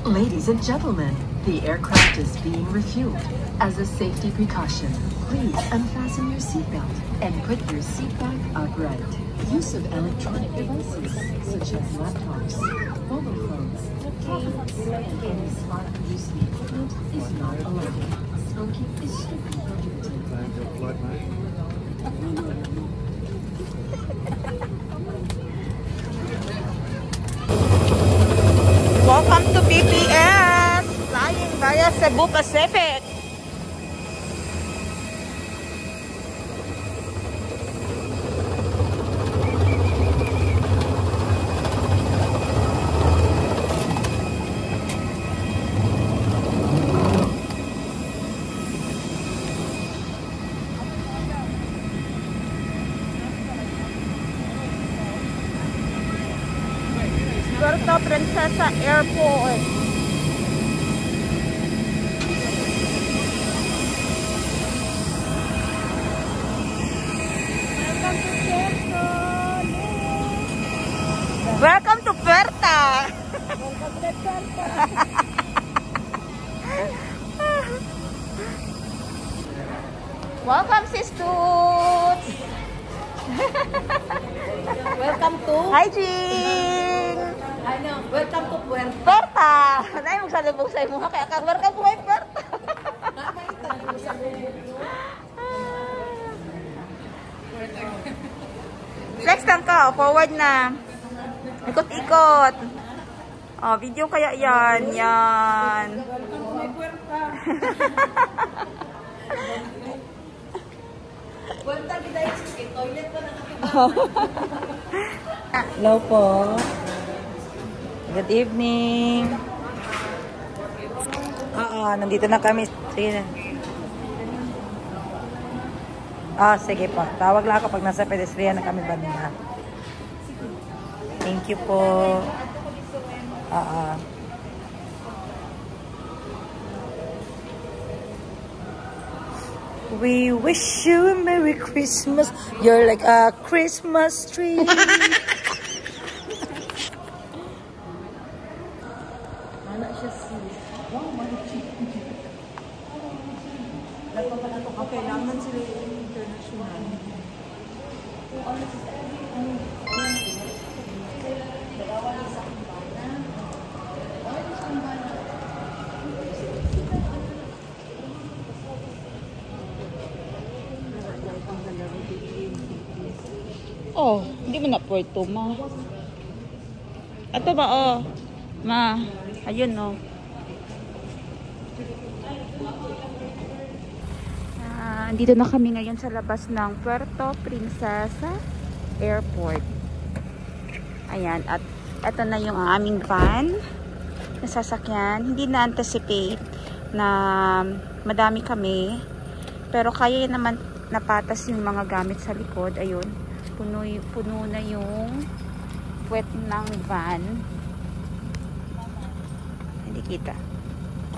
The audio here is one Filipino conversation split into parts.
Ladies and gentlemen, the aircraft is being refueled. As a safety precaution, please unfasten your seatbelt and put your seat back upright. Use of electronic devices such as laptops, mobile phones, tablets, and any smart producing equipment is not allowed. Smoking is strictly prohibited. Welcome to PPS, flying via Cebu Pacific. Puerto Princesa Airport. Welcome to Puerto. Welcome, sis Toots. Welcome to... Hi, Jing. Ano? Welcome to Puerto. Puerto. Nay, magsalubog sa imo kaya kang welcome to my Puerto. Flex lang ka, forward na. Ikot-ikot. Oh, video kaya yan. Yan. Hello po. Good evening. Nandito na kami. Sige na. Sige po. Tawag lang ako pag nasa pedestrian na kami banda. Thank you po. We wish you a Merry Christmas. You're like a Christmas tree. Kailangan sila international. Oh, hindi mo na Puerto, ma. Ito ba, oh. Ma, ayun, oh. Dito na kami ngayon sa labas ng Puerto Princesa Airport. Ayan, at ito na yung aming van na sasakyan. Hindi na-anticipate na madami kami. Pero kaya naman napatas yung mga gamit sa likod. Ayun, puno na yung puwet ng van. Hindi kita.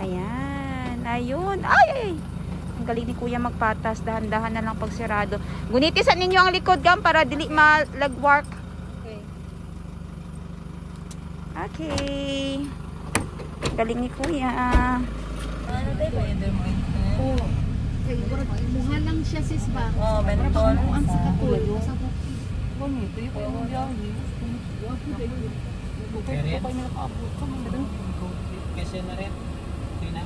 Ayan, ayun. Ay! Ang galing ni Kuya magpatas. Dahan-dahan na lang pag sirado. Gunitisan ninyo ang likod gam para dili malagwork. Okay. Galing ni Kuya. Ano tayo ba yun mo? Oo. Muha lang siya sis ba? Oo, mentol. Ang sa katulo. Sa bukid. Ito yung kayong biyahe. Kasi na rin. Tina.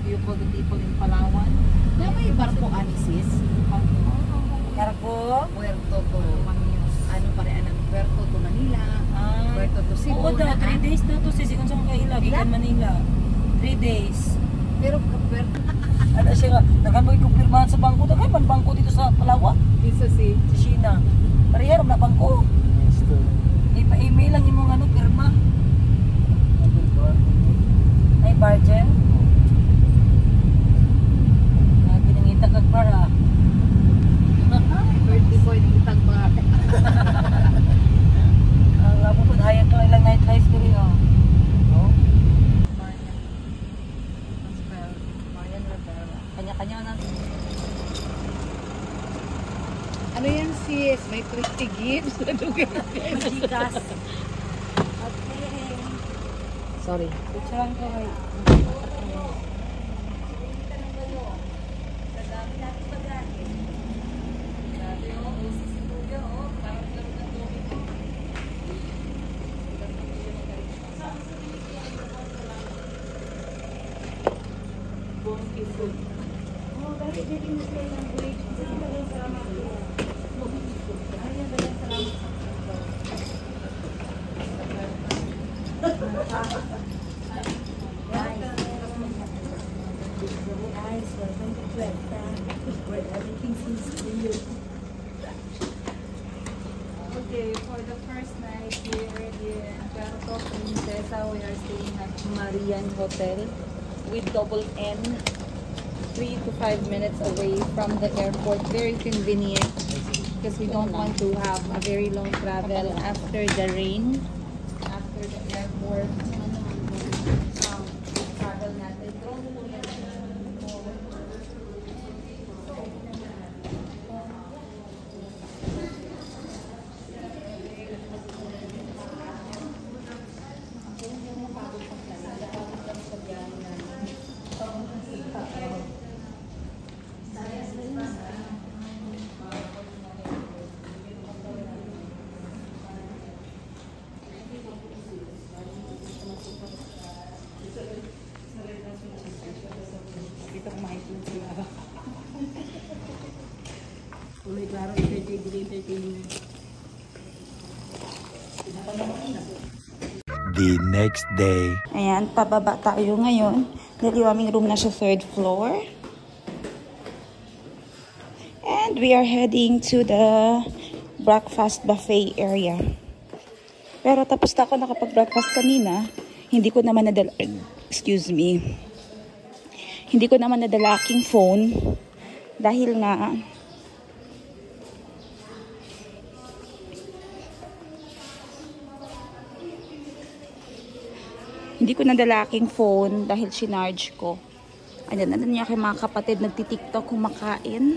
Yung pag-tipo ng Palawan. Na may barko ani sis? Cargo? Puerto to. Ano parean ng Puerto to Manila. Puerto to Cebu. Oo daw, 3 days na to sis. Kung saan kayo lagi ka Manila. 3 days. Pero Puerto. Ano siya nga, nagano'y kumpirmahan sa bangko. Dagay man bangko dito sa Palawan. Isa si. Sa China. Pareharo na bangko. Ipa-email lang yung mga ano, pirma. Ay, Bargen. Pinangita kag para. Birthday boy ng itang bar. Ang labo po, hayag ko ilang night life ko rin. Kanya-kanya na. Ano yan sis? May 50 gigs na lugar. Magikas. Okay. Sorry. Picturean ko kayo. Okay, for the first night here in Puerto Princesa, we are staying at Marian Hotel with double N, 3 to 5 minutes away from the airport. Very convenient because we don't want to have a very long travel after the rain, after the airport. Travel natin. Dito kumain sila. May klaro entertaining. The next day. Ayan, pababa tayo ngayon. Dahil yung aming room na sa 3rd floor. And we are heading to the breakfast buffet area. Pero tapos na ako nakapag-breakfast kanina. Hindi ko naman nadala, hindi ko naman nadala aking phone. Dahil nga, hindi ko nadala aking phone dahil sinarge ko. Ayan, ano niya kay mga kapatid, nagtitiktok kumakain.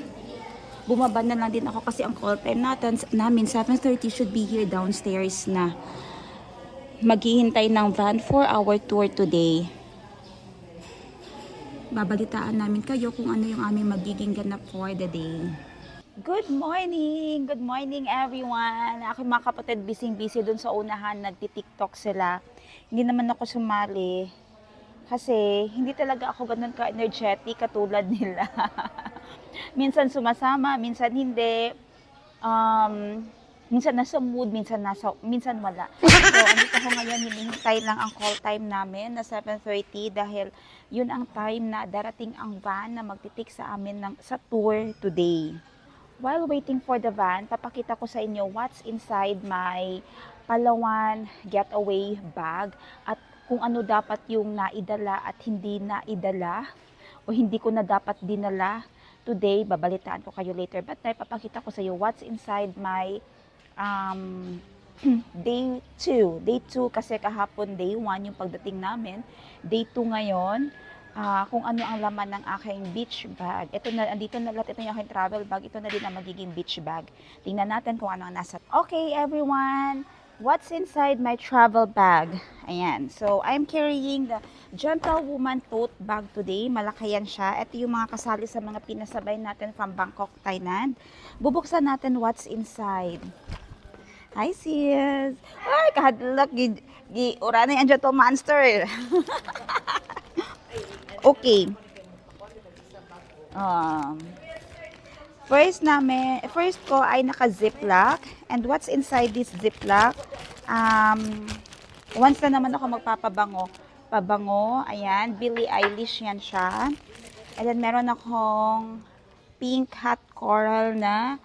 Bumaba na lang din ako kasi ang call time namin 7:30 should be here downstairs na. Maghihintay ng van 4-hour tour today. Babalitaan namin kayo kung ano yung aming magiging ganap for the day. Good morning! Good morning everyone! Aking mga kapatid busy dun sa unahan, nagtitiktok sila. Hindi naman ako sumali kasi hindi talaga ako ganun ka-energetic katulad nila. Minsan sumasama, minsan hindi. Minsan nasa mood, minsan wala. So, andito ko ngayon, hinihintay lang ang call time namin na 7:30 dahil yun ang time na darating ang van na magtitik sa amin sa tour today. While waiting for the van, papakita ko sa inyo what's inside my Palawan getaway bag at kung ano dapat yung naidala at hindi naidala o hindi ko na dapat dinala today. Babalitaan ko kayo later, but papakita ko sa iyo what's inside my day 2 kasi kahapon day 1 yung pagdating namin, day 2 ngayon. Kung ano ang laman ng aking beach bag. Ito na, andito na lahat, ito yung aking travel bag, ito na din ang magiging beach bag. Tingnan natin kung ano ang nasa. Okay everyone, what's inside my travel bag? Ayan, so I'm carrying the Gentlewoman tote bag today. Malaki yan siya. Ito yung mga kasali sa mga pinasabay natin from Bangkok, Thailand. Bubuksan natin what's inside. Hi sis! Ay, kahadlak, uranay ang Gentle Monster. Okay. First ko ay naka-ziplock. And what's inside this ziplock? Once na naman ako magpapabango. Ayan, Billie Eilish yan siya. And then meron akong pink hot coral na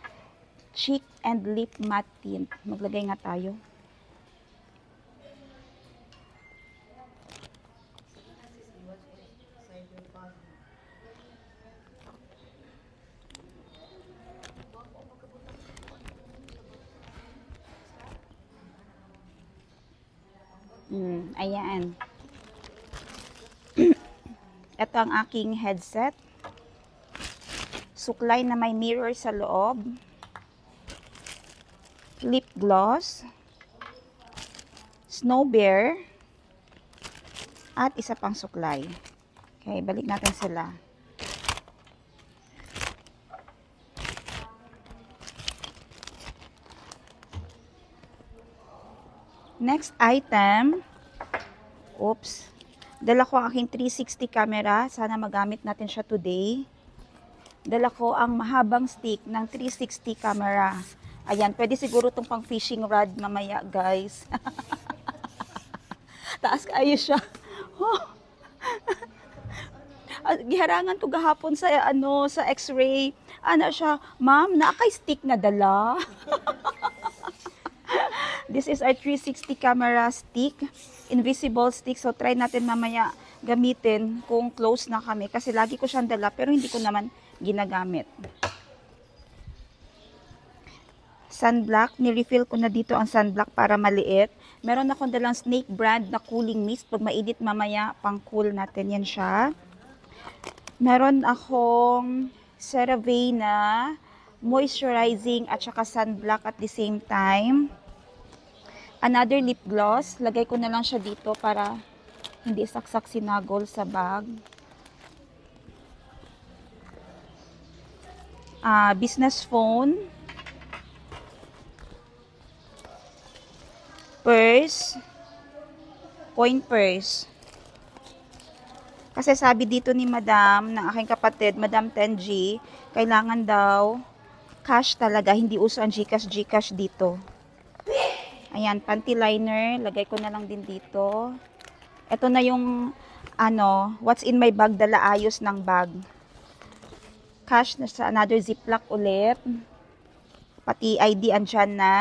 cheek and lip matte tint. Maglagay nga tayo. Ayan. Ito ang aking headset. Suklay na may mirror sa loob. lip gloss, Snow Bear, at isa pang suklay. Okay, balik natin sila. Next item, oops, dala ko ang aking 360 camera. Sana magamit natin siya today. Dala ko ang mahabang stick ng 360 camera. Ayan, pwede siguro itong pang fishing rod mamaya, guys. Taas kayo siya. Oh. Giharangan ko gahapon sa sa X-ray. Ano siya, ma'am, naakay stick na dala. This is our 360 camera stick, invisible stick. So try natin mamaya gamitin kung close na kami kasi lagi ko siyang dala pero hindi ko naman ginagamit. Sunblock, ni-refill ko na dito ang sunblock para maliit. Meron akong dalang Snake brand na cooling mist. Pag mainit mamaya, pang cool natin yan siya. Meron akong CeraVe na moisturizing at saka sunblock at the same time. Another lip gloss. Lagay ko na lang siya dito para hindi saksak sinagol sa bag. Business phone. Purse. Coin purse. Kasi sabi dito ni Madam, ng aking kapatid, Madam 10G, kailangan daw cash talaga. Hindi uso ang GCash dito. Ayan, panty liner. Lagay ko na lang din dito. Ito na yung, what's in my bag, dala ayos ng bag. Cash na sa another ziplock ulit. Pati ID andyan na.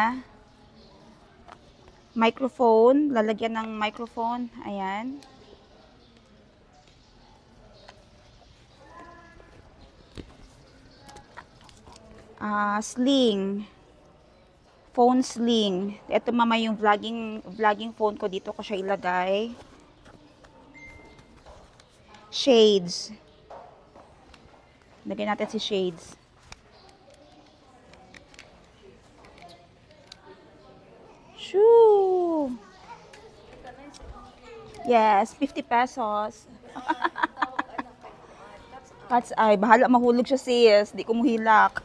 Microphone. Lalagyan ng microphone. Ayan. Sling. Phone sling. Ito mama yung vlogging phone ko. Dito ko siya ilagay. Shades. Lagyan natin si shades. Shoo! Yes, 50 pesos. Cat's eye. Bahala mahulog siya sis. Di ko muhilak.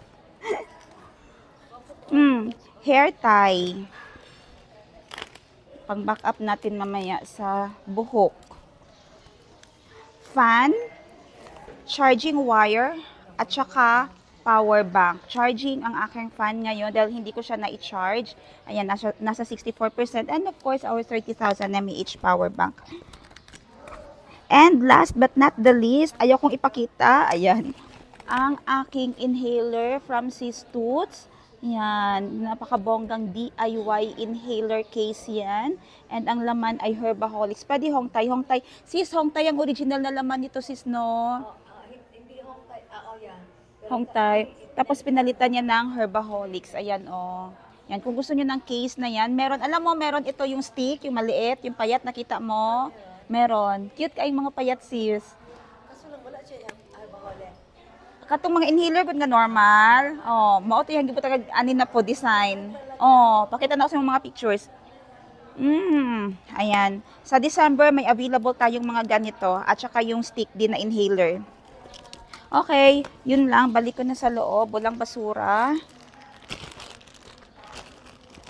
Hair tie. Pang back up natin mamaya sa buhok. Fan. Charging wire. At saka power bank. Charging ang aking fan ngayon dahil hindi ko siya na-charge. Ayan, nasa 64%. And of course, our 30,000 mAh power bank. And last but not the least, ayaw kong ipakita. Ayan. Ang aking inhaler from Sis Toots. Yan, napakabonggang DIY inhaler case yan. And ang laman ay Herbaholics. Pwede Hongtay. Sis, Hongtay ang original na laman nito, sis, no? Hindi Hongtay. Yan. Hongtay. Tapos pinalitan niya ng Herbaholics. Ayan, oh. Yan, kung gusto niyo ng case na yan, meron, alam mo, meron ito yung stick, yung maliit, yung payat, nakita mo? Meron. Cute kayong mga payat, sis. Kaso lang wala siya yung alcohol. Katong mga inhaler gud nga normal. Oh, mao to yung gibutag anin na po design. Oh, pakita na ko sa mga pictures. Ayan. Sa December may available tayong mga ganito at saka yung stick din na inhaler. Okay, yun lang. Balik ko na sa loob. Walang basura.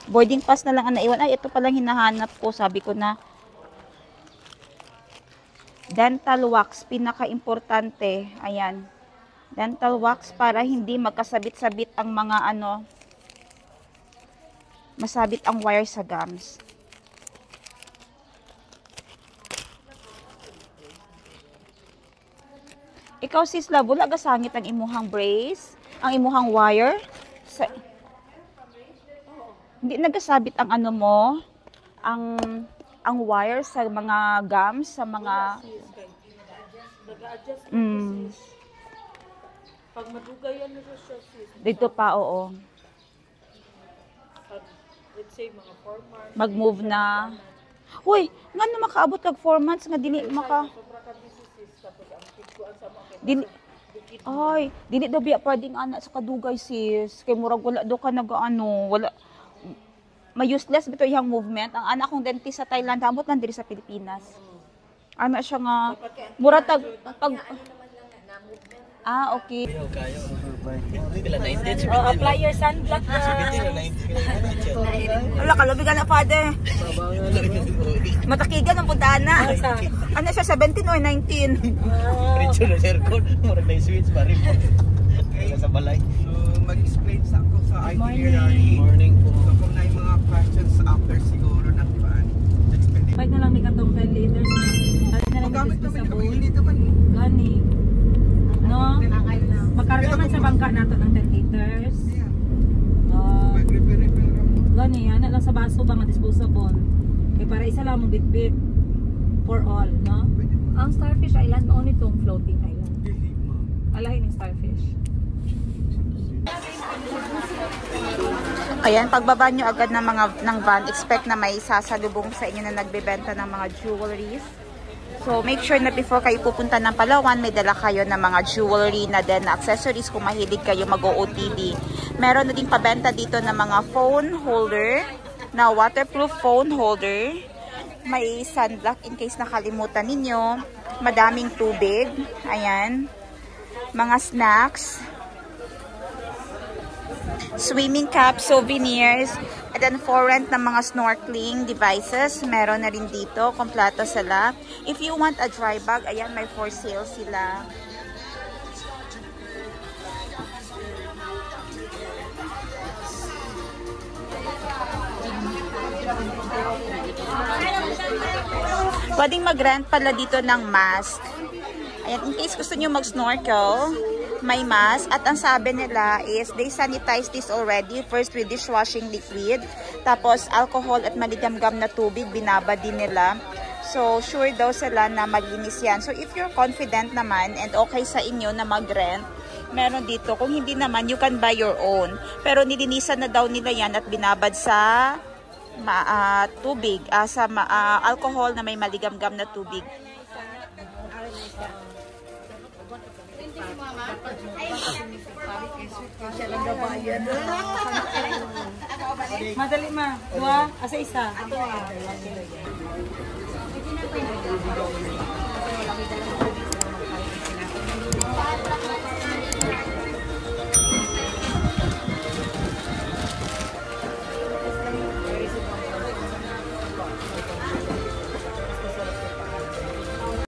Boarding pass na lang ang naiwan. Ay, ito palang hinahanap ko. Sabi ko na dental wax, pinaka-importante. Ayan. Dental wax para hindi magkasabit-sabit ang mga masabit ang wire sa gums. Ikaw sis love, wala gasangit ang imuhang brace, ang imuhang wire. Hindi nagasabit ang mo, ang wire sa mga gums, sa mga Pag madugayan na siya, sis. dito pa, oo. Let's say, mga 4 months. Mag-move na. Uy, nga na makaabot kag 4 months nga dili maka. Dili. Ay, dili daw biya pwedeng anak sa kadugay sis. Kay murag wala do ka wala useless bito iyang movement. Ang anak kong dentist sa Thailand, amot lang diri sa Pilipinas. Ano siya nga, mura pag... okay. Apply your sunblock. Wala, kalabigan na, father. Matakigan ang puntaan na. Ano siya, 17 or 19? Rito na aircon, murag na switch pa rin. Kaya sa balay. So, mag-explain sa ako sa itinerary. Morning po. So, kung na yung mga questions after siguro ng pan, explain. Bite na lang ni katong 10 liters. Bite na lang Magamit ni naman sa kami, bowl. hindi naman. Gani. No? Magkarga man sa bangka nato ng 10 liters. Mag-repair mo. Gani, ana lang sa baso ba nga disposable. Kaya para isa lang mong bit-bit for all, no? Ang Starfish Island, only itong floating island. Alahin yung Starfish. Ayan, pagbaba nyo agad ng van, expect na may sasalubong sa inyo na nagbebenta ng mga jewelries. So, make sure na before kayo pupunta ng Palawan, may dala kayo ng mga jewelry na din, na accessories kung mahilig kayo mag-OOTD. Meron na din pabenta dito ng mga phone holder, na waterproof phone holder. May sunblock in case nakalimutan ninyo. Madaming tubig. Ayan. Mga snacks. Swimming cap, souvenirs, and then for rent ng mga snorkeling devices, meron na rin dito, kompleto sila. If you want a dry bag, ayan, may for sale sila. Pwedeng mag-rent pala dito ng mask. Ayan, in case gusto nyo mag-snorkel, may mask. At ang sabi nila is, they sanitize this already. First with dishwashing liquid. Tapos, alcohol at maligamgam na tubig, binaba din nila. So, sure daw sila na malinis yan. So, if you're confident naman and okay sa inyo na mag-rent, meron dito. Kung hindi naman, you can buy your own. Pero nilinisan na daw nila yan at binabad sa tubig, sa alcohol na may maligamgam na tubig. Madali ma. Dua, asa isa.